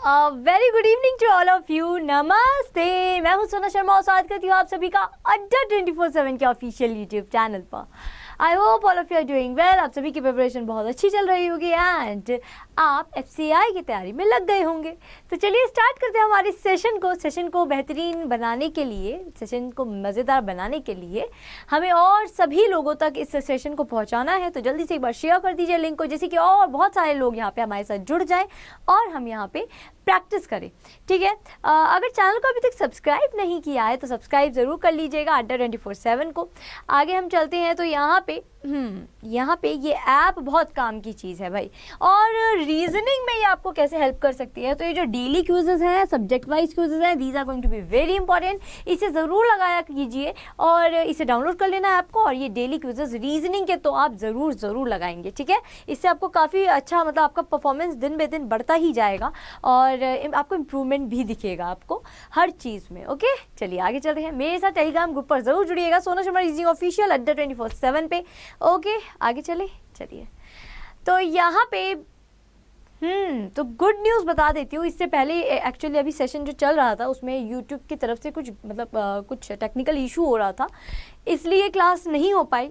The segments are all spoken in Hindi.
Very good evening to all of you. नमस्ते, मैं हूं सोना शर्मा और स्वागत करती हूँ आप सभी का अड्डा 24/7 के ऑफिशियल यूट्यूब चैनल पर। I hope all of you are doing well. आप सभी की प्रिपरेशन बहुत अच्छी चल रही होगी एंड आप FCI की तैयारी में लग गए होंगे। तो चलिए स्टार्ट करते हैं हमारे सेशन को बेहतरीन बनाने के लिए, सेशन को मज़ेदार बनाने के लिए हमें और सभी लोगों तक इस सेशन को पहुंचाना है। तो जल्दी से एक बार शेयर कर दीजिए लिंक को, जैसे कि और बहुत सारे लोग यहाँ पे हमारे साथ जुड़ जाएं और हम यहाँ पे प्रैक्टिस करें। ठीक है, अगर चैनल को अभी तक सब्सक्राइब नहीं किया है तो सब्सक्राइब ज़रूर कर लीजिएगा अड्डा 24/7 को। आगे हम चलते हैं तो यहाँ पे ये ऐप बहुत काम की चीज़ है भाई, और रीजनिंग में ये आपको कैसे हेल्प कर सकती है। तो ये जो डेली क्विज़ेस हैं, सब्जेक्ट वाइज क्विज़ेस हैं, these are going to be very important. इसे ज़रूर लगाया कीजिए और इसे डाउनलोड कर लेना है आपको। और ये डेली क्विज़ेस रीजनिंग के तो आप ज़रूर लगाएंगे। ठीक है, इससे आपको काफ़ी अच्छा, मतलब आपका परफॉर्मेंस दिन ब दिन बढ़ता ही जाएगा और आपको इम्प्रूवमेंट भी दिखेगा आपको हर चीज़ में। ओके, चलिए आगे चलते हैं। मेरे साथ टेलीग्राम ग्रुप पर ज़रूर जुड़िएगा, सोना शर्मा रीजनिंग ऑफिशियल अड्डा 24/7 पे। ओके, आगे चलिए। तो यहाँ पे तो गुड न्यूज़ बता देती हूँ। इससे पहले एक्चुअली अभी सेशन जो चल रहा था उसमें यूट्यूब की तरफ से कुछ टेक्निकल इशू हो रहा था, इसलिए क्लास नहीं हो पाई।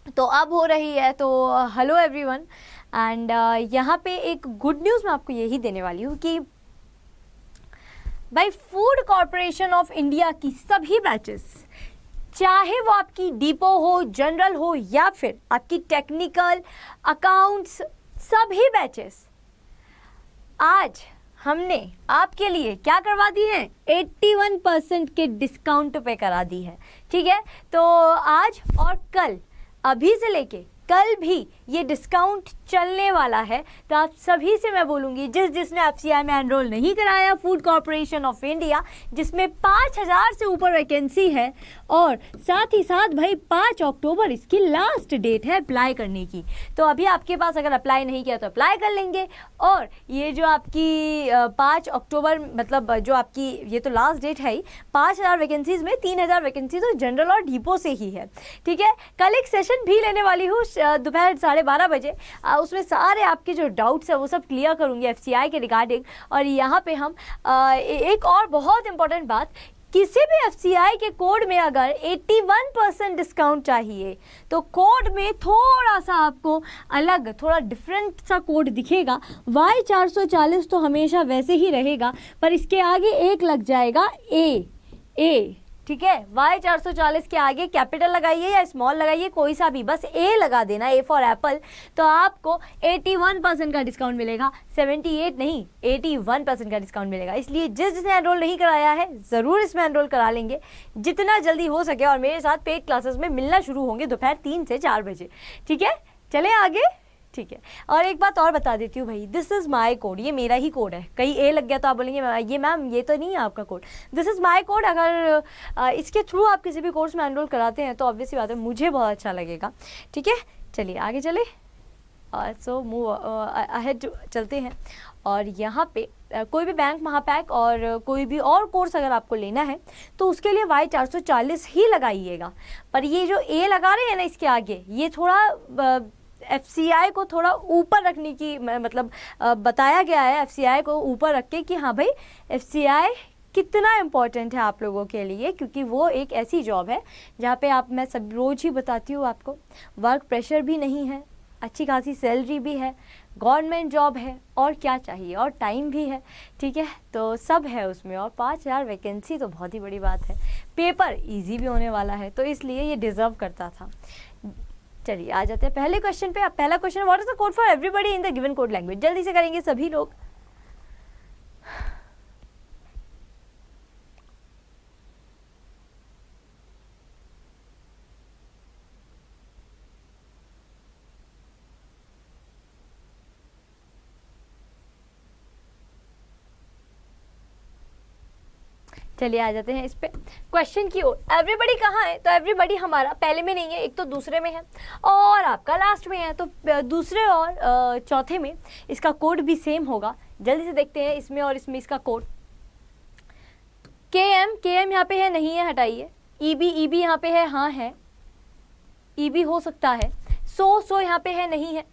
तो अब हो रही है। तो हेलो एवरीवन, एंड यहाँ पे एक गुड न्यूज़ मैं आपको यही देने वाली हूँ कि भाई फूड कॉरपोरेशन ऑफ इंडिया की सभी बैचेस, चाहे वो आपकी डिपो हो, जनरल हो या फिर आपकी टेक्निकल, अकाउंट्स, सभी बैचेस आज हमने आपके लिए क्या करवा दी है, 81% के डिस्काउंट पे करा दी है। ठीक है, तो आज और कल, अभी से लेके कल भी ये डिस्काउंट चलने वाला है। तो आप सभी से मैं बोलूँगी, जिसने FCI में एनरोल नहीं कराया, फूड कॉरपोरेशन ऑफ इंडिया, जिसमें 5000 से ऊपर वैकेंसी है, और साथ ही साथ भाई 5 अक्टूबर इसकी लास्ट डेट है अप्लाई करने की। तो अभी आपके पास अगर अप्लाई नहीं किया तो अप्लाई कर लेंगे। और ये जो आपकी 5 अक्टूबर, मतलब जो आपकी ये तो लास्ट डेट है ही, 5000 वैकेंसीज में 3000 वैकेंसी तो जनरल और डिपो से ही है। ठीक है, कल एक सेशन भी लेने वाली हूँ दोपहर 12:30 बजे। उसमें सारे आपके जो डाउट्स है वो सब क्लियर करूँगी FCI के रिगार्डिंग। और यहाँ पे हम एक और बहुत इंपॉर्टेंट बात, किसी भी FCI के कोड में अगर 81% डिस्काउंट चाहिए तो कोड में थोड़ा सा आपको अलग, थोड़ा डिफरेंट सा कोड दिखेगा। Y440 तो हमेशा वैसे ही रहेगा, पर इसके आगे एक लग जाएगा ए। ठीक है, Y440 के आगे कैपिटल लगाइए या स्मॉल लगाइए, कोई सा भी, बस ए लगा देना, ए फॉर एप्पल। तो आपको 81% का डिस्काउंट मिलेगा, 78 नहीं 81% का डिस्काउंट मिलेगा। इसलिए जिसने एनरोल नहीं कराया है ज़रूर इसमें एनरोल करा लेंगे जितना जल्दी हो सके। और मेरे साथ पेड क्लासेस में मिलना शुरू होंगे दोपहर 3 से 4 बजे। ठीक है, चलें आगे। ठीक है, और एक बात और बता देती हूँ भाई, दिस इज़ माई कोड, ये मेरा ही कोड है। कहीं ए लग गया तो आप बोलेंगे ये मैम ये तो नहीं है आपका code. This is my code. अगर इसके थ्रू आप किसी भी कोर्स में एनरोल कराते हैं तो ऑब्वियसली बात है मुझे बहुत अच्छा लगेगा। ठीक है, चलिए आगे चले। सो मूव अहेड चलते हैं। और यहाँ पे कोई भी बैंक महापैक और कोई भी और कोर्स अगर आपको लेना है तो उसके लिए Y440 ही लगाइएगा। पर ये जो ए लगा रहे हैं ना इसके आगे, ये थोड़ा FCI को थोड़ा ऊपर रखने की, मतलब बताया गया है FCI को ऊपर रख के कि हाँ भाई FCI कितना इम्पोर्टेंट है आप लोगों के लिए, क्योंकि वो एक ऐसी जॉब है जहाँ पे मैं सब रोज़ ही बताती हूँ आपको, वर्क प्रेशर भी नहीं है, अच्छी खासी सैलरी भी है, गवर्नमेंट जॉब है, और क्या चाहिए, और टाइम भी है। ठीक है, तो सब है उसमें, और 5000 वैकेंसी तो बहुत ही बड़ी बात है। पेपर ईजी भी होने वाला है, तो इसलिए ये डिज़र्व करता था। चलिए आ जाते हैं पहले क्वेश्चन पे। अब पहला question, what is the code for everybody in the given code language. जल्दी से करेंगे सभी लोग। चलिए आ जाते हैं इस पे क्वेश्चन की ओर। एवरीबॉडी कहाँ है, तो एवरीबॉडी हमारा पहले में नहीं है, एक तो दूसरे में है और आपका लास्ट में है। तो दूसरे और चौथे में इसका कोड भी सेम होगा। जल्दी से देखते हैं इसमें और इसमें इसका कोड। KM यहाँ पे है, नहीं है, हटाइए। EB यहाँ पे है, हाँ है, EB हो सकता है। सो यहाँ पे है, नहीं है,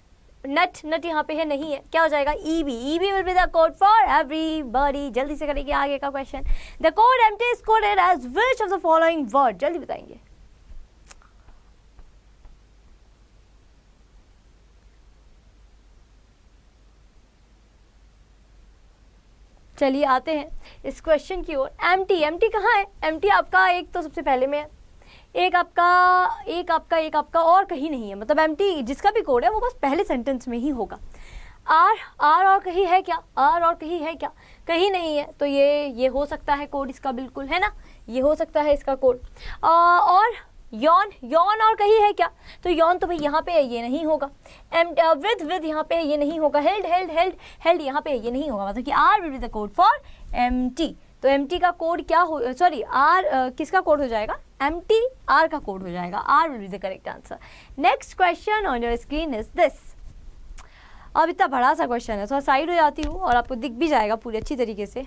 नट, नट यहाँ पे है नहीं है, क्या हो जाएगा E B, E B will be the code for everybody. जल्दी से करेंगे आगे का question. The code empty is coded as which of the following word, जल्दी बताएंगे। चलिए आते हैं इस क्वेश्चन की ओर। एम्प्टी, एम्प्टी कहाँ है? एम्प्टी आपका एक तो सबसे पहले में है, एक आपका और कहीं नहीं है, मतलब एम्प्टी जिसका भी कोड है वो बस पहले सेंटेंस में ही होगा। आर और कहीं है क्या? आर और कहीं है क्या? कहीं नहीं है, तो ये हो सकता है कोड इसका, बिल्कुल है ना, ये हो सकता है इसका कोड। और यौन, यौन और कहीं है क्या? तो यौन तो भाई यहाँ पे है, ये नहीं होगा। विद यहाँ पे है, ये नहीं होगा। हेल्ड हेल्ड हेल्ड हेल्ड यहाँ पे है, ये नहीं होगा, मतलब कि R will be the code for empty. तो एम्प्टी का कोड क्या हो, सॉरी आर किसका कोड हो जाएगा? एम्प्टी आर का कोड हो जाएगा। R will be the correct answer. Next question on your screen is this. अब इतना बड़ा सा क्वेश्चन है, थोड़ा साइड हो जाती हूँ और आपको दिख भी जाएगा पूरी अच्छी तरीके से।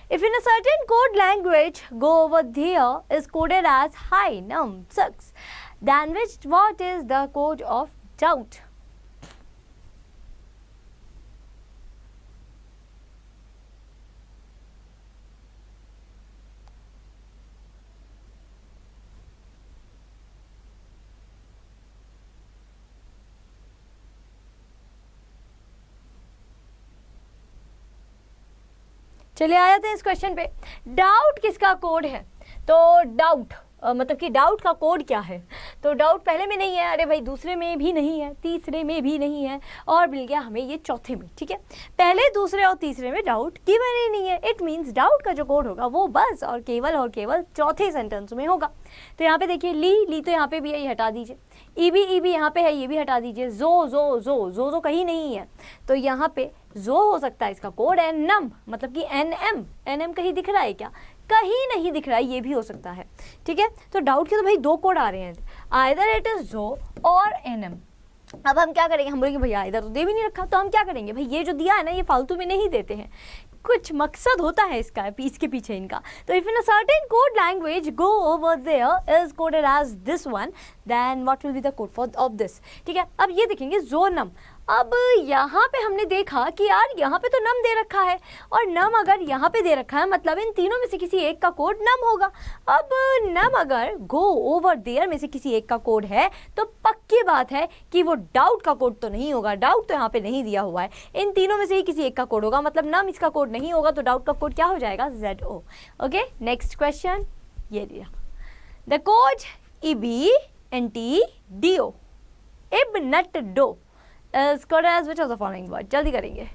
If in a certain code language go over there is coded as high num6, then what is the code of doubt? चलिए आ जाते हैं इस क्वेश्चन पे। डाउट किसका कोड है? तो डाउट मतलब कि डाउट का कोड क्या है? तो डाउट पहले में नहीं है, अरे भाई दूसरे में भी नहीं है, तीसरे में भी नहीं है, और मिल गया हमें ये चौथे में। ठीक है, पहले दूसरे और तीसरे में डाउट गिवन ही नहीं है। इट मीन्स डाउट का जो कोड होगा वो बस और केवल चौथे सेंटेंस में होगा। तो यहाँ पे देखिए ली तो यहाँ पे भी है, ये हटा दीजिए। ईबी यहाँ पे है, ये भी हटा दीजिए। जो कहीं नहीं है, तो यहाँ पे जो हो सकता है इसका कोड है नम, मतलब कि एनएम कहीं दिख रहा है क्या? कहीं नहीं दिख रहा है, ये भी हो सकता है। ठीक है, तो डाउट के तो भाई दो कोड आ रहे हैं, आइदर इट इज जो और एनएम। अब हम क्या करेंगे? हम बोलेंगे भैया इधर तो दे भी नहीं रखा, तो हम क्या करेंगे? भाई ये जो दिया है ना, ये फालतू में नहीं देते हैं, कुछ मकसद होता है इसका, इसके पीछे इनका। तो if in a certain code language go over there is coded as this one, then what will be the code for of this. ठीक है, अब ये देखेंगे जो नम। अब यहाँ पे हमने देखा कि यार यहाँ पे तो नम दे रखा है, और नम अगर यहाँ पे दे रखा है मतलब इन तीनों में से किसी एक का कोड नम होगा। अब नम अगर गो ओवर देयर में से किसी एक का कोड है, तो पक्की बात है कि वो डाउट का कोड तो नहीं होगा। डाउट तो यहाँ पे नहीं दिया हुआ है, इन तीनों में से ही किसी एक का कोड होगा, मतलब नम इसका कोड नहीं होगा, तो डाउट का कोड क्या हो जाएगा? ZO। ओके, नेक्स्ट क्वेश्चन ये दिया। द कोड EBNTDO इब नट dough is coded as which of the following word? जल्दी करेंगे।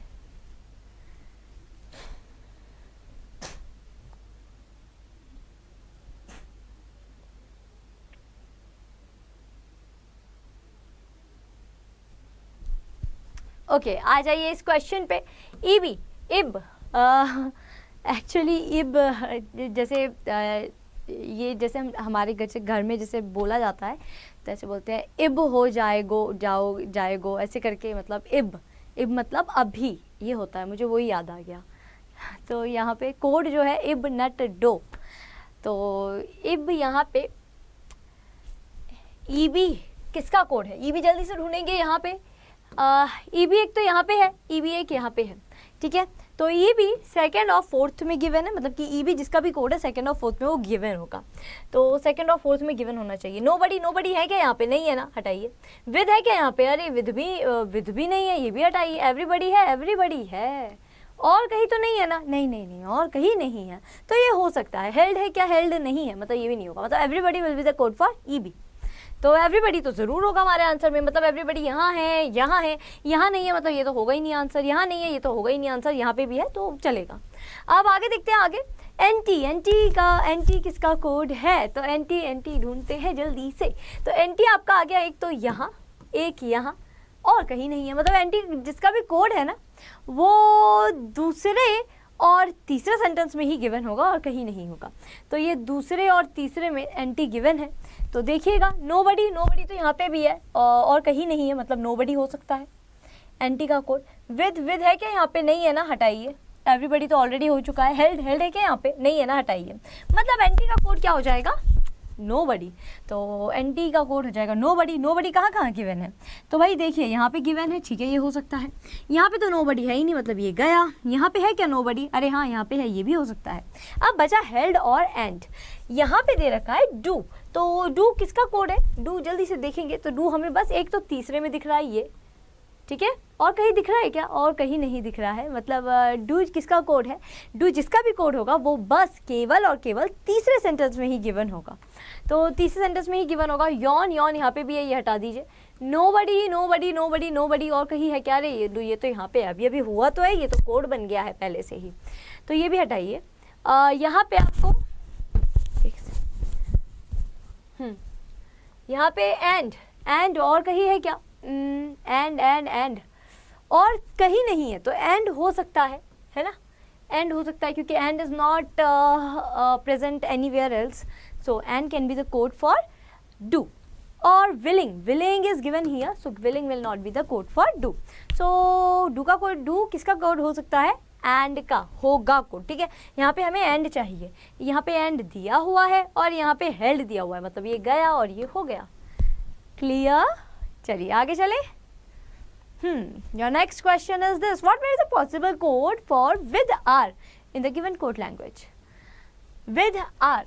ओके, आ जाइए इस क्वेश्चन पे। ईबी, इब, एक्चुअली इब जैसे ये जैसे हम हमारे घर में जैसे बोला जाता है, तो ऐसे बोलते हैं इब हो जाएगो ऐसे करके, मतलब इब मतलब अभी, ये होता है, मुझे वही याद आ गया। तो यहाँ पे कोड जो है इब नट डो, तो इब यहाँ पे ईबी किसका कोड है? ईबी जल्दी से ढूंढेंगे यहाँ पे। ईबी एक तो यहाँ पे है, ईबी एक यहाँ पे है। ठीक है, तो ये भी सेकंड और फोर्थ में गिवन है, मतलब कि ईबी जिसका भी कोड है सेकंड और फोर्थ में वो गिवन होगा, तो सेकंड और फोर्थ में गिवन होना चाहिए। नोबडी है क्या यहाँ पे? नहीं है ना, हटाइए। विद है क्या यहाँ पे? अरे विद भी नहीं है, ये भी हटाइए। एवरीबडी है, और कहीं तो नहीं है ना? नहीं, और कहीं नहीं है, तो ये हो सकता है। हेल्ड है क्या? हेल्ड नहीं है, मतलब ये भी नहीं होगा, मतलब everybody will be the code for EB. तो एवरीबडी तो ज़रूर होगा हमारे आंसर में, मतलब एवरीबडी यहाँ है, यहाँ नहीं है, मतलब ये तो होगा ही नहीं आंसर। यहाँ नहीं है, ये तो होगा ही नहीं आंसर। यहाँ पे भी है तो चलेगा। अब आगे देखते हैं आगे। एंटी किसका कोड है? तो एंटी ढूंढते हैं जल्दी से। तो एंटी आपका आ गया एक तो यहाँ, एक यहाँ, और कहीं नहीं है, मतलब एंटी जिसका भी कोड है ना वो दूसरे और तीसरे सेंटेंस में ही गिवन होगा और कहीं नहीं होगा। तो ये दूसरे और तीसरे में एंटी गिवन है, तो देखिएगा। नोबडी तो यहाँ पे भी है और कहीं नहीं है, मतलब नोबडी हो सकता है। एंटी का कोड विद है क्या यहाँ पे? नहीं है ना, हटाइए। एवरीबडी तो ऑलरेडी हो चुका है। हेल्ड है क्या यहाँ पे? नहीं है ना, हटाइए। मतलब एंटी का कोड क्या हो जाएगा? नोबडी। तो एंटी का कोड हो जाएगा नोबडी। नोबडी कहाँ गिवन है? तो भाई देखिए यहाँ पे गिवन है, ठीक है, ये हो सकता है। यहाँ पे तो नोबडी है ही नहीं, मतलब ये गया। यहाँ पे है क्या नोबडी? अरे हाँ, यहाँ पे है, ये भी हो सकता है। अब बचा हेल्ड और एंड। यहाँ पे दे रखा है डू, तो डू किसका कोड है? डू जल्दी से देखेंगे तो डू हमें बस एक तो तीसरे में दिख रहा है ये, ठीक है, और कहीं दिख रहा है क्या? और कहीं नहीं दिख रहा है। मतलब डू किसका कोड है? डू जिसका भी कोड होगा वो बस केवल और केवल तीसरे सेंटेंस में ही गिवन होगा। तो तीसरे सेंटेंस में ही गिवन होगा। यॉन यहाँ पे भी है, ये हटा दीजिए। नोबडी नोबडी नोबडी नोबडी, और कहीं है क्या? रे ये तो यहाँ पे अभी हुआ तो है, ये तो कोड बन गया है पहले से ही, तो ये भी हटाइए। यहाँ पे आपको यहाँ पे एंड और कहीं है क्या? एंड और कहीं नहीं है, तो एंड हो सकता है ना? एंड हो सकता है क्योंकि end is not present anywhere else, so end can be the code for do. और willing is given here, so willing will not be the code for do. So do का कोड, डू किसका कोड हो सकता है? एंड का होगा कोड, ठीक है। यहाँ पे हमें एंड चाहिए, यहाँ पे एंड दिया हुआ है और यहाँ पे हेल्ड दिया हुआ है, मतलब ये गया और ये हो गया। क्लियर? चलिए आगे चले। Your next question is this: what may be the possible code for with R in the given code language? With R.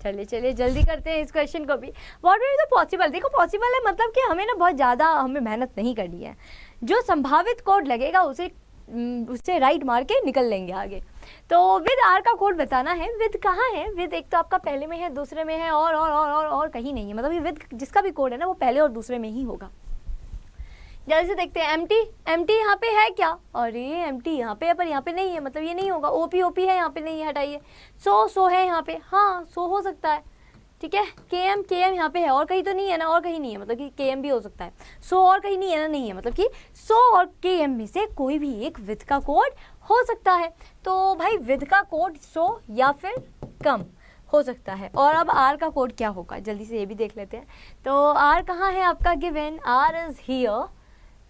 चलिए जल्दी करते हैं इस क्वेश्चन को भी। What will be the possible? देखो पॉसिबल है मतलब कि हमें ना बहुत ज़्यादा हमें मेहनत नहीं करनी है, जो संभावित कोड लगेगा उससे राइट मार के निकल लेंगे आगे। तो विद आर का कोड बताना है। विद कहाँ है? विद एक तो आपका पहले में है, दूसरे में है, और कहीं नहीं है। मतलब ये विद जिसका भी कोड है ना वो पहले और दूसरे में ही होगा। जल्दी से देखते हैं। एम्प्टी यहाँ पे है क्या? अरे एम्प्टी यहाँ पे है पर यहाँ पे नहीं है, मतलब ये नहीं होगा। ओपी है यहाँ पे नहीं है, हटाइए। सो है यहाँ पे, हाँ सो हो सकता है, ठीक है। के एम यहाँ पे है, और कहीं तो नहीं है ना? और कहीं नहीं है, मतलब कि के एम भी हो सकता है। सो और कहीं नहीं है ना? नहीं है, मतलब कि सो और के एम में से कोई भी एक विद का कोड हो सकता है। तो भाई विद का कोड सो या फिर कम हो सकता है। और अब आर का कोड क्या होगा, जल्दी से ये भी देख लेते हैं। तो आर कहाँ है आपका given? R is here.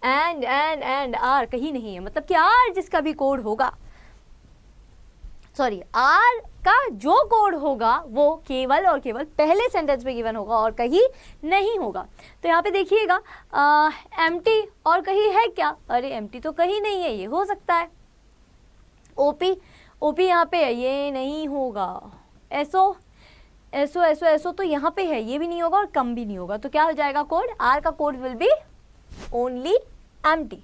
And R कहीं नहीं है, मतलब कि आर जिसका भी कोड होगा, सॉरी आर का जो कोड होगा वो केवल और केवल पहले सेंटेंस में गिवन होगा और कहीं नहीं होगा। तो यहाँ पे देखिएगा एम्प्टी और कहीं है क्या? अरे एम्प्टी तो कहीं नहीं है, ये हो सकता है। ओपी यहाँ पे है, ये नहीं होगा। एसओ तो यहाँ पे है, ये भी नहीं होगा और कम भी नहीं होगा। तो क्या हो जाएगा कोड? आर का code will be only empty.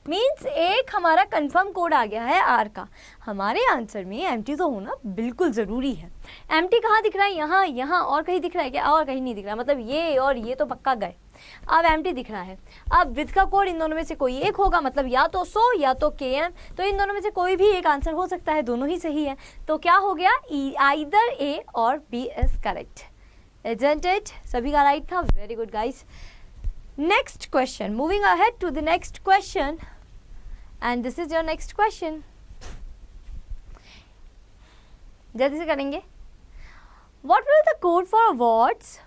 Means एक हमारा कंफर्म कोड आ गया है आर का। हमारे आंसर में एम्प्टी तो होना बिल्कुल ज़रूरी है। एम्प्टी कहाँ दिख रहा है? यहाँ और कहीं दिख रहा है क्या? और कहीं नहीं दिख रहा, मतलब ये और ये तो पक्का गए। अब एम्प्टी दिख रहा है। अब विद का कोड इन दोनों में से कोई एक होगा, मतलब या तो सो या तो के एम। तो इन दोनों में से कोई भी एक आंसर हो सकता है, दोनों ही सही है। तो क्या हो गया? Either A or B is correct, isn't it? सभी का राइट था। Very good guys. Next question, moving ahead to the next question, and this is your next question. जल्दी से करेंगे। What will the code for awards?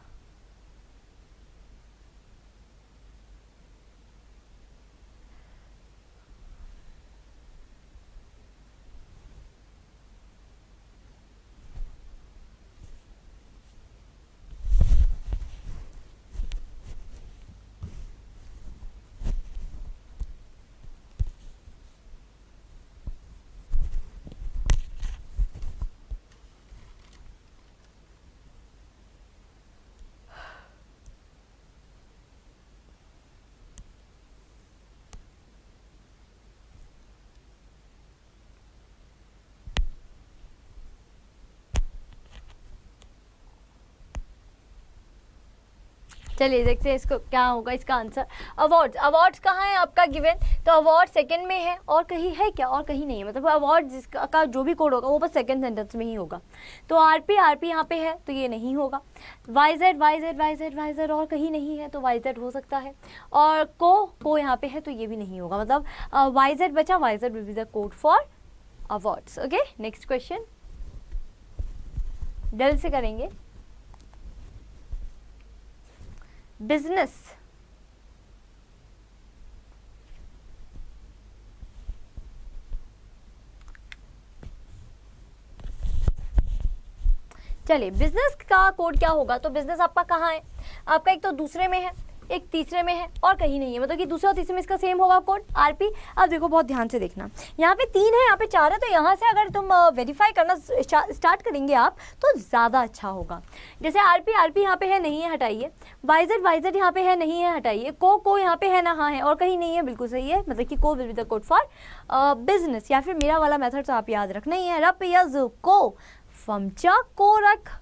चलिए देखते हैं इसको क्या होगा इसका आंसर। अवार्ड्स, अवार्ड्स कहाँ है आपका गिवन, तो अवार्ड सेकंड में है और कहीं है क्या, और कहीं नहीं है, मतलब अवार्ड जिसका का जो भी कोड होगा वो बस सेकंड सेंटेंस में ही होगा। तो आरपी, आरपी यहाँ पे है तो ये नहीं होगा। वाईजेड, वाईजेड, वाईजेड, वाईजेड और कहीं नहीं है तो वाईजेड हो सकता है। और को यहाँ पे है तो ये भी नहीं होगा, मतलब वाईजेड बचा, YZ will be the code for awards. Okay, next question जल्द से करेंगे। बिजनेस, चलिए बिजनेस का कोड क्या होगा, तो बिजनेस आपका कहाँ है, आपका एक तो दूसरे में है, एक तीसरे में है और कहीं नहीं है, मतलब कि दूसरे और तीसरे में इसका सेम होगा कोड आरपी। अब देखो बहुत ध्यान से देखना, यहाँ पे 3 है, यहाँ पे 4 है, तो यहाँ से अगर तुम वेरीफाई करना स्टार्ट करेंगे आप तो ज़्यादा अच्छा होगा। जैसे आरपी, आरपी यहाँ पे है नहीं है, हटाइए। वाईजेड, वाईजेड यहाँ पे है नहीं है, हटाइए। को यहाँ पे है ना, हाँ है और कहीं नहीं है, बिल्कुल सही है, मतलब कि को will be the code for business. या फिर मेरा वाला मेथड तो आप याद रखना ही है, रप यज को फमचा को रख,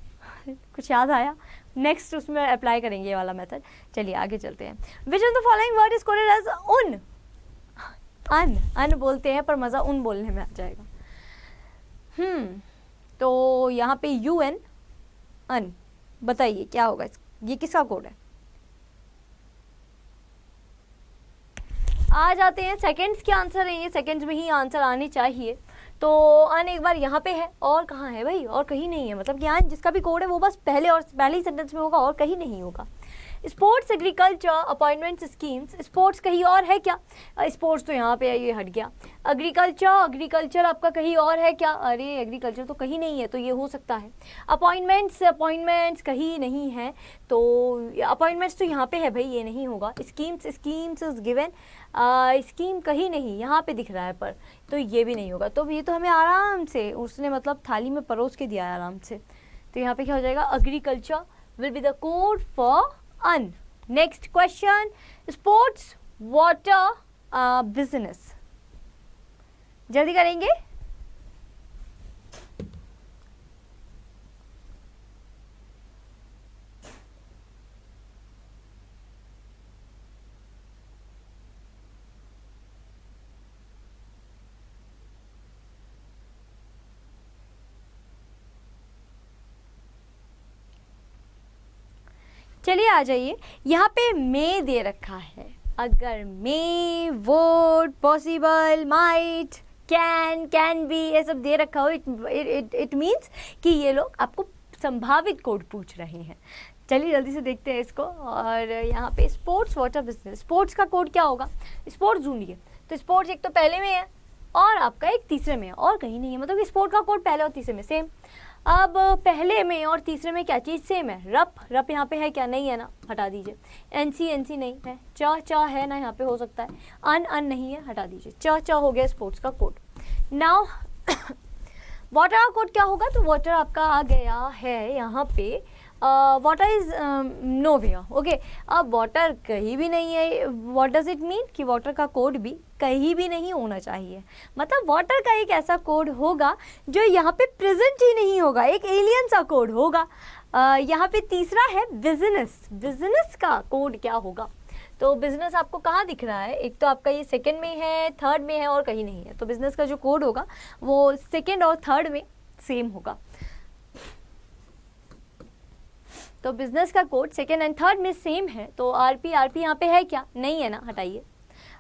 कुछ याद आया, नेक्स्ट उसमें अप्लाई करेंगे ये वाला मेथड। चलिए आगे चलते हैं। Which of the following word is coded as un, un, अन बोलते हैं पर मज़ा उन बोलने में आ जाएगा। तो यहाँ पे यू एन, अन, बताइए क्या होगा, ये किसका कोड है। आ जाते हैं सेकंड्स के आंसर है, ये सेकंड्स में ही आंसर आने चाहिए। तो अन एक बार यहाँ पे है और कहाँ है भाई, और कहीं नहीं है, मतलब कि अन जिसका भी कोड है वो बस पहले ही सेंटेंस में होगा और कहीं नहीं होगा। Sports, agriculture, appointment schemes, sports कहीं और है क्या, स्पोर्ट्स तो यहाँ पे है, ये हट गया। एग्रीकल्चर, एग्रीकल्चर आपका कहीं और है क्या, अरे एग्रीकल्चर तो कहीं नहीं है तो ये हो सकता है। अपॉइंटमेंट्स, अपॉइंटमेंट्स कहीं नहीं है तो अपॉइंटमेंट्स तो यहाँ पे है भाई, ये नहीं होगा। Schemes, schemes is given, scheme कहीं नहीं, यहाँ पे दिख रहा है पर, तो ये भी नहीं होगा। तो ये तो हमें आराम से उसने मतलब थाली में परोस के दिया है आराम से, तो यहाँ पे क्या हो जाएगा, agriculture will be the code for on. Next question, sports, water, business, जल्दी करेंगे। चलिए आ जाइए, यहाँ पे मे दे रखा है, अगर may, would, possible, might, can be, ये सब दे रखा हो, इट मीन्स कि ये लोग आपको संभावित कोड पूछ रहे हैं। चलिए जल्दी से देखते हैं इसको। और यहाँ पे स्पोर्ट्स, वाटर, बिजनेस, स्पोर्ट्स का कोड क्या होगा, स्पोर्ट्स ढूंढिए, तो स्पोर्ट्स एक तो पहले में है और आपका एक तीसरे में है और कहीं नहीं है, मतलब कि स्पोर्ट का कोड पहले और तीसरे में सेम। अब पहले में और तीसरे में क्या चीज़ सेम है, रप, रप यहाँ पे है क्या, नहीं है ना, हटा दीजिए। एनसी, एनसी नहीं है। चा है ना, यहाँ पे हो सकता है। अन नहीं है, हटा दीजिए। चा हो गया स्पोर्ट्स का कोड। नाउ वाटर का कोड क्या होगा, तो वाटर आपका आ गया है यहाँ पे, वाटर इज नोवेयर। ओके, अब वाटर कहीं भी नहीं है, व्हाट डज इट मीन कि वाटर का कोड भी कहीं भी नहीं होना चाहिए, मतलब वाटर का एक ऐसा कोड होगा जो यहाँ पे प्रेजेंट ही नहीं होगा, एक एलियन सा कोड होगा। यहाँ पे तीसरा है बिजनेस, बिजनेस का कोड क्या होगा, तो बिजनेस आपको कहाँ दिख रहा है, एक तो आपका ये सेकंड में है, थर्ड में है और कहीं नहीं है, तो बिजनेस का जो कोड होगा वो सेकंड और थर्ड में सेम होगा। तो बिजनेस का कोड सेकेंड एंड थर्ड में सेम है, तो आरपी, आरपी यहाँ पे है क्या, नहीं है ना, हटाइए।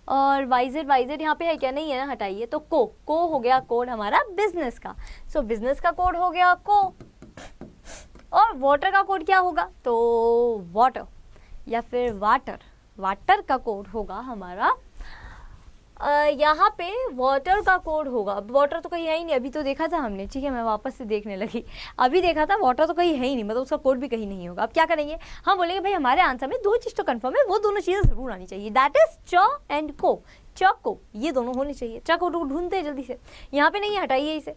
और वाईजेड, वाईजेड यहाँ पे है क्या, नहीं है ना, हटाइए। तो को हो गया कोड हमारा बिजनेस का, सो बिजनेस का कोड हो गया को। और वाटर का कोड क्या होगा, तो वाटर या फिर वाटर, वाटर का कोड होगा हमारा यहाँ पे वाटर का कोड होगा। अब वाटर तो कहीं है ही नहीं, अभी तो देखा था हमने, ठीक है, मैं वापस से देखने लगी, अभी देखा था, वाटर तो कहीं है ही नहीं, मतलब उसका कोड भी कहीं नहीं होगा। अब क्या करेंगे, हम बोलेंगे भाई हमारे आंसर में 2 चीज़ तो कंफर्म है, वो दोनों चीज़ें ज़रूर आनी चाहिए, दैट इज च एंड को, च को, ये दोनों होने चाहिए। च को ढूंढते हैं जल्दी से, यहाँ पे नहीं है, हटाइए इसे।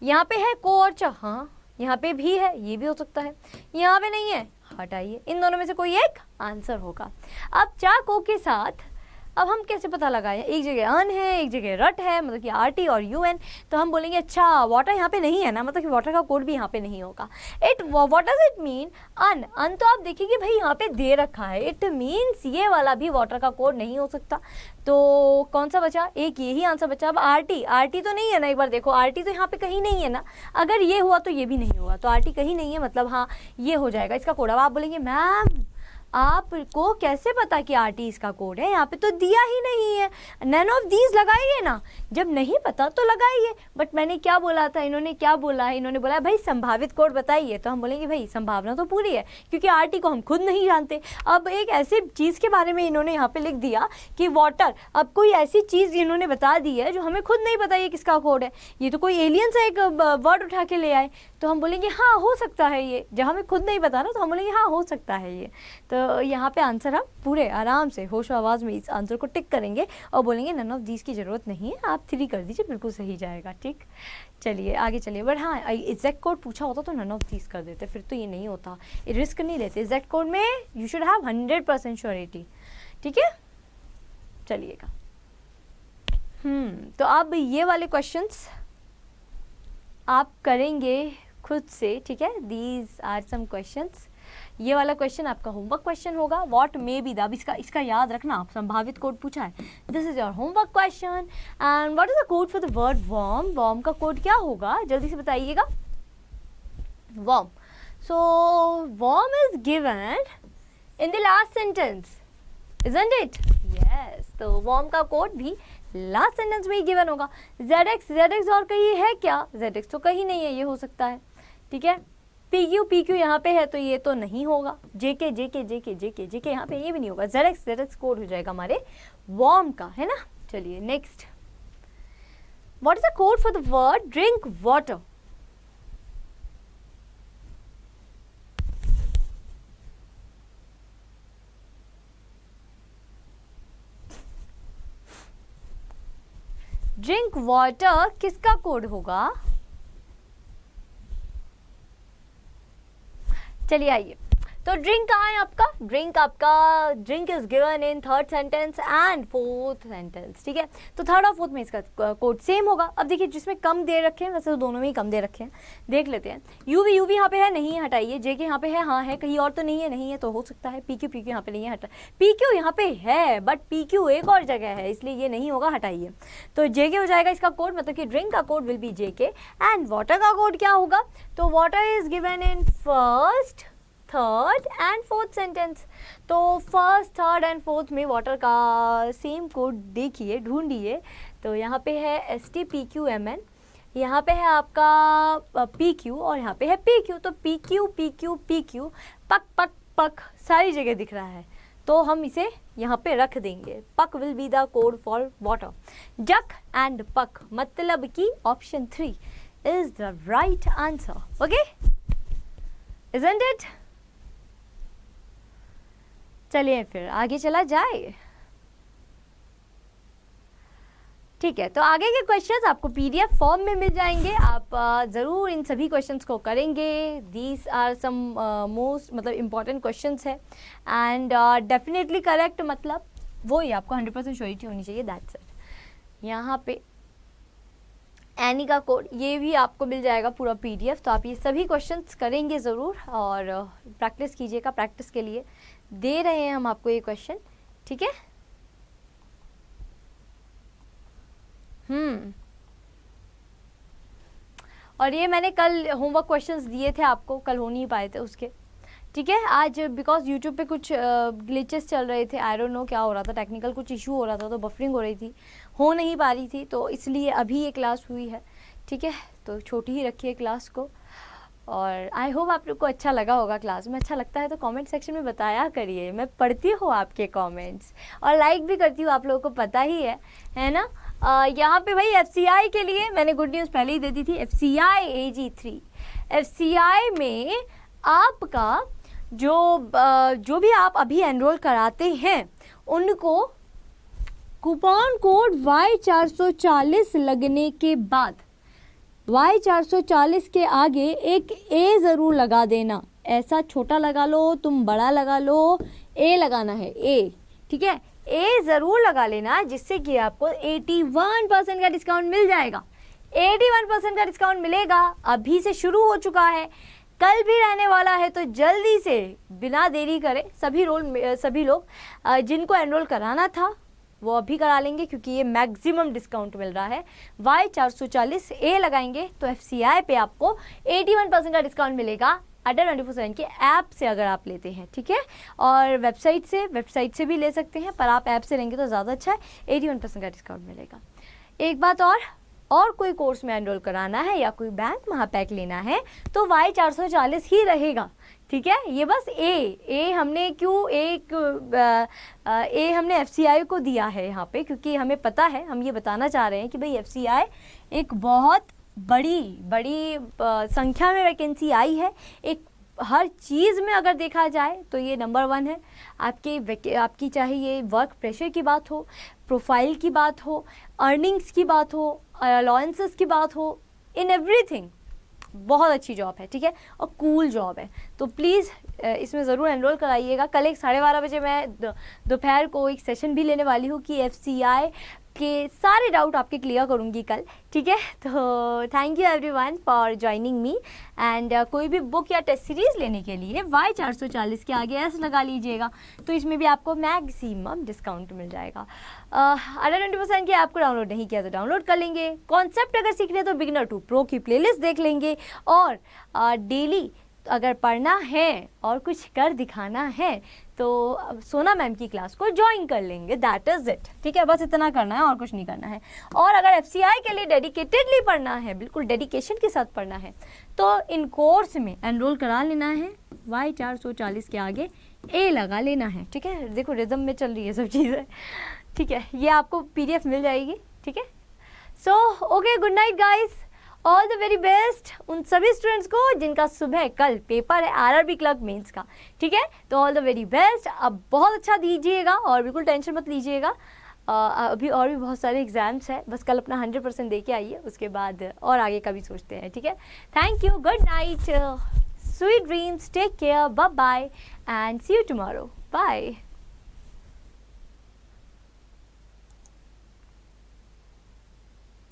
यहाँ पे है को और च, हाँ यहाँ पे भी है, ये भी हो सकता है, यहाँ पे नहीं है, हटाइए। इन दोनों में से कोई एक आंसर होगा। अब चा को के साथ अब हम कैसे पता लगाएं, एक जगह अन है एक जगह रट है, मतलब कि RT और UN, तो हम बोलेंगे अच्छा वाटर यहाँ पे नहीं है ना, मतलब कि वाटर का कोड भी यहाँ पे नहीं होगा। व्हाट डज इट मीन अन, अन तो आप देखिए भाई यहाँ पे दे रखा है, इट मीन्स ये वाला भी वाटर का कोड नहीं हो सकता। तो कौन सा बचा, एक यही आंसर बचा। अब RT तो नहीं है ना, एक बार देखो RT तो यहाँ पे कहीं नहीं है ना, अगर ये हुआ तो ये भी नहीं होगा, तो RT कहीं नहीं है, मतलब हाँ ये हो जाएगा इसका कोड। अब आप बोलेंगे मैम आपको कैसे पता कि RT इसका कोड है, यहाँ पे तो दिया ही नहीं है, नन ऑफ दीज लगाइए ना, जब नहीं पता तो लगाइए। बट मैंने क्या बोला था, इन्होंने क्या बोला है, इन्होंने बोला भाई संभावित कोड बताइए, तो हम बोलेंगे भाई संभावना तो पूरी है क्योंकि RT को हम खुद नहीं जानते। अब एक ऐसी चीज़ के बारे में इन्होंने यहाँ पे लिख दिया कि वाटर, अब कोई ऐसी चीज़ इन्होंने बता दी है जो हमें खुद नहीं पता ये किसका कोड है, ये तो कोई एलियन सा एक वर्ड उठा के ले आए, तो हम बोलेंगे हाँ हो सकता है ये, जब हमें खुद नहीं पता ना तो हम बोलेंगे हाँ हो सकता है ये। तो यहाँ पे आंसर हम पूरे आराम से होशो आवाज़ में इस आंसर को टिक करेंगे और बोलेंगे नन ऑफ दीज की ज़रूरत नहीं है, आप 3 कर दीजिए, बिल्कुल सही जाएगा। ठीक, चलिए आगे चलिए। बट हाँ एग्जैक्ट कोड पूछा होता तो नन ऑफ दीज कर देते, फिर तो ये नहीं होता, रिस्क नहीं लेते। एग्जैक्ट कोड में यू शुड हैव 100% श्योरिटी। ठीक है, चलिएगा। तो अब ये वाले क्वेश्चंस आप करेंगे खुद से, ठीक है। These are some questions. ये वाला क्वेश्चन आपका होमवर्क क्वेश्चन होगा, व्हाट मे बी द, अब इसका याद रखना, आप संभावित कोड पूछा है, this is your homework question. And what is the code for the word worm, worm का कोड क्या होगा जल्दी से बताइएगा। Worm, so worm is given in the last sentence, isn't it? Yes, तो वर्म का कोड भी लास्ट सेंटेंस में ही गिवन होगा। ZX और कहीं है क्या? ZX तो कहीं नहीं है, ये हो सकता है। ठीक है, PQ यहाँ पे है तो ये तो नहीं होगा। JK यहाँ पे ये भी नहीं होगा। ZX कोड हो जाएगा हमारे वर्म का, है ना। चलिए next, what is the code for the word drink water? Drink water किसका कोड होगा? चलिए आइए, तो ड्रिंक कहाँ है आपका? Drink is given in third sentence and fourth sentence. ठीक है, तो थर्ड और फोर्थ में इसका कोड सेम होगा। अब देखिए जिसमें कम दे रखे हैं, वैसे तो दोनों में ही कम दे रखे हैं, देख लेते हैं। यूवी यहाँ पे है, नहीं है, हटाइए। JK यहाँ पे है, हाँ है, कहीं और तो नहीं है तो हो सकता है। PQ यहाँ पे नहीं है, हटा। PQ यहाँ पे है बट PQ एक और जगह है, इसलिए ये नहीं होगा, हटाइए। तो JK हो जाएगा इसका कोड, मतलब कि ड्रिंक का code will be JK। And water का कोड क्या होगा? तो water is given in first, third and fourth sentence. तो फर्स्ट, थर्ड एंड फोर्थ में वाटर का सेम कोड देखिए, ढूंढिए। तो यहाँ पे है STPQMN, यहाँ पे है आपका PQ और यहाँ पे है PQ। तो PQ पक सारी जगह दिख रहा है, तो हम इसे यहाँ पे रख देंगे। पक will be the code for water. जक एंड पक, मतलब कि option 3 is the right answer. Okay, isn't it? चलिए फिर आगे चला जाए। ठीक है, तो आगे के क्वेश्चंस आपको PDF फॉर्म में मिल जाएंगे, आप ज़रूर इन सभी क्वेश्चंस को करेंगे। दीज आर सम मोस्ट मतलब इम्पॉर्टेंट क्वेश्चंस है एंड डेफिनेटली करेक्ट, मतलब वो ही आपको 100% श्योरिटी होनी चाहिए, दैट्स इट। यहाँ पे एनी का कोड ये भी आपको मिल जाएगा पूरा PDF, तो आप ये सभी क्वेश्चंस करेंगे ज़रूर और प्रैक्टिस कीजिएगा। प्रैक्टिस के लिए दे रहे हैं हम आपको ये क्वेश्चन, ठीक है। और ये मैंने कल होमवर्क क्वेश्चंस दिए थे आपको, कल हो नहीं पाए थे उसके, ठीक है। आज बिकॉज यूट्यूब पे कुछ ग्लिचेस चल रहे थे, आई डोंट नो क्या हो रहा था, टेक्निकल कुछ इशू हो रहा था, तो बफरिंग हो रही थी, हो नहीं पा रही थी, तो इसलिए अभी ये क्लास हुई है, ठीक है। तो छोटी ही रखिए क्लास को और आई होप आप लोग को अच्छा लगा होगा। क्लास में अच्छा लगता है तो कमेंट सेक्शन में बताया करिए, मैं पढ़ती हूँ आपके कमेंट्स और लाइक भी करती हूँ, आप लोगों को पता ही है ना। यहाँ पे भाई FCI के लिए मैंने गुड न्यूज़ पहले ही दे दी थी। FCI AG3 FCI में आपका जो भी आप अभी एनरोल कराते हैं उनको कूपन कोड Y440 लगने के बाद Y440 के आगे एक A ज़रूर लगा देना। ऐसा छोटा लगा लो, तुम बड़ा लगा लो, A लगाना है, A, ठीक है। ए ज़रूर लगा लेना, जिससे कि आपको 81% का डिस्काउंट मिल जाएगा। 81% का डिस्काउंट मिलेगा, अभी से शुरू हो चुका है, कल भी रहने वाला है। तो जल्दी से बिना देरी करे सभी लोग जिनको एनरोल कराना था वो अभी करा लेंगे, क्योंकि ये मैक्सिमम डिस्काउंट मिल रहा है। Y440 ए लगाएंगे तो FCI पे आपको 81% का डिस्काउंट मिलेगा अडर 24/7 के ऐप से अगर आप लेते हैं, ठीक है। और वेबसाइट से भी ले सकते हैं, पर आप ऐप से लेंगे तो ज़्यादा अच्छा है, 81% का डिस्काउंट मिलेगा। एक बात और कोई कोर्स में एनरोल कराना है या कोई बैंक महापैक लेना है तो Y440 ही रहेगा, ठीक है। ये बस ए हमने क्यों हमने FCI को दिया है यहाँ पे, क्योंकि हमें पता है, हम ये बताना चाह रहे हैं कि भाई FCI एक बहुत बड़ी संख्या में वैकेंसी आई है। एक हर चीज़ में अगर देखा जाए तो ये नंबर 1 है। आपकी चाहे ये वर्क प्रेशर की बात हो, प्रोफाइल की बात हो, अर्निंग्स की बात हो, अलाउंसेस की बात हो, इन एवरीथिंग बहुत अच्छी जॉब है, ठीक है, और कूल जॉब है। तो प्लीज़ इसमें ज़रूर एनरोल कराइएगा। कल 12:30 बजे मैं दोपहर को एक सेशन भी लेने वाली हूँ कि FCI के सारे डाउट आपके क्लियर करूँगी कल, ठीक है। तो thank you everyone for joining me. And कोई भी बुक या टेस्ट सीरीज़ लेने के लिए Y440 के आगे S लगा लीजिएगा, तो इसमें भी आपको मैक्सिमम डिस्काउंट मिल जाएगा। अडर 20% की ऐप को डाउनलोड नहीं किया तो डाउनलोड कर लेंगे। कॉन्सेप्ट अगर सीखने हैं तो बिगिनर टू प्रो की प्लेलिस्ट देख लेंगे, और डेली अगर पढ़ना है और कुछ कर दिखाना है तो सोना मैम की क्लास को ज्वाइन कर लेंगे, दैट इज़ इट, ठीक है। बस इतना करना है और कुछ नहीं करना है। और अगर FCI के लिए डेडिकेटेडली पढ़ना है, बिल्कुल डेडिकेशन के साथ पढ़ना है, तो इन कोर्स में एनरोल करा लेना है। Y440 के आगे ए लगा लेना है, ठीक है। देखो रिदम में चल रही है सब चीज़ें, ठीक है। ये आपको PDF मिल जाएगी, ठीक है। So okay, good night guys, all the very best उन सभी स्टूडेंट्स को जिनका सुबह कल पेपर है RRB क्लर्क मेंस का, ठीक है। तो ऑल द वेरी बेस्ट, अब बहुत अच्छा दीजिएगा और बिल्कुल टेंशन मत लीजिएगा। अभी और भी बहुत सारे एग्जाम्स हैं, बस कल अपना 100% दे के आइए, उसके बाद और आगे का भी सोचते हैं, ठीक है। Thank you, good night, sweet dreams, take care, bye bye and see you tomorrow, bye.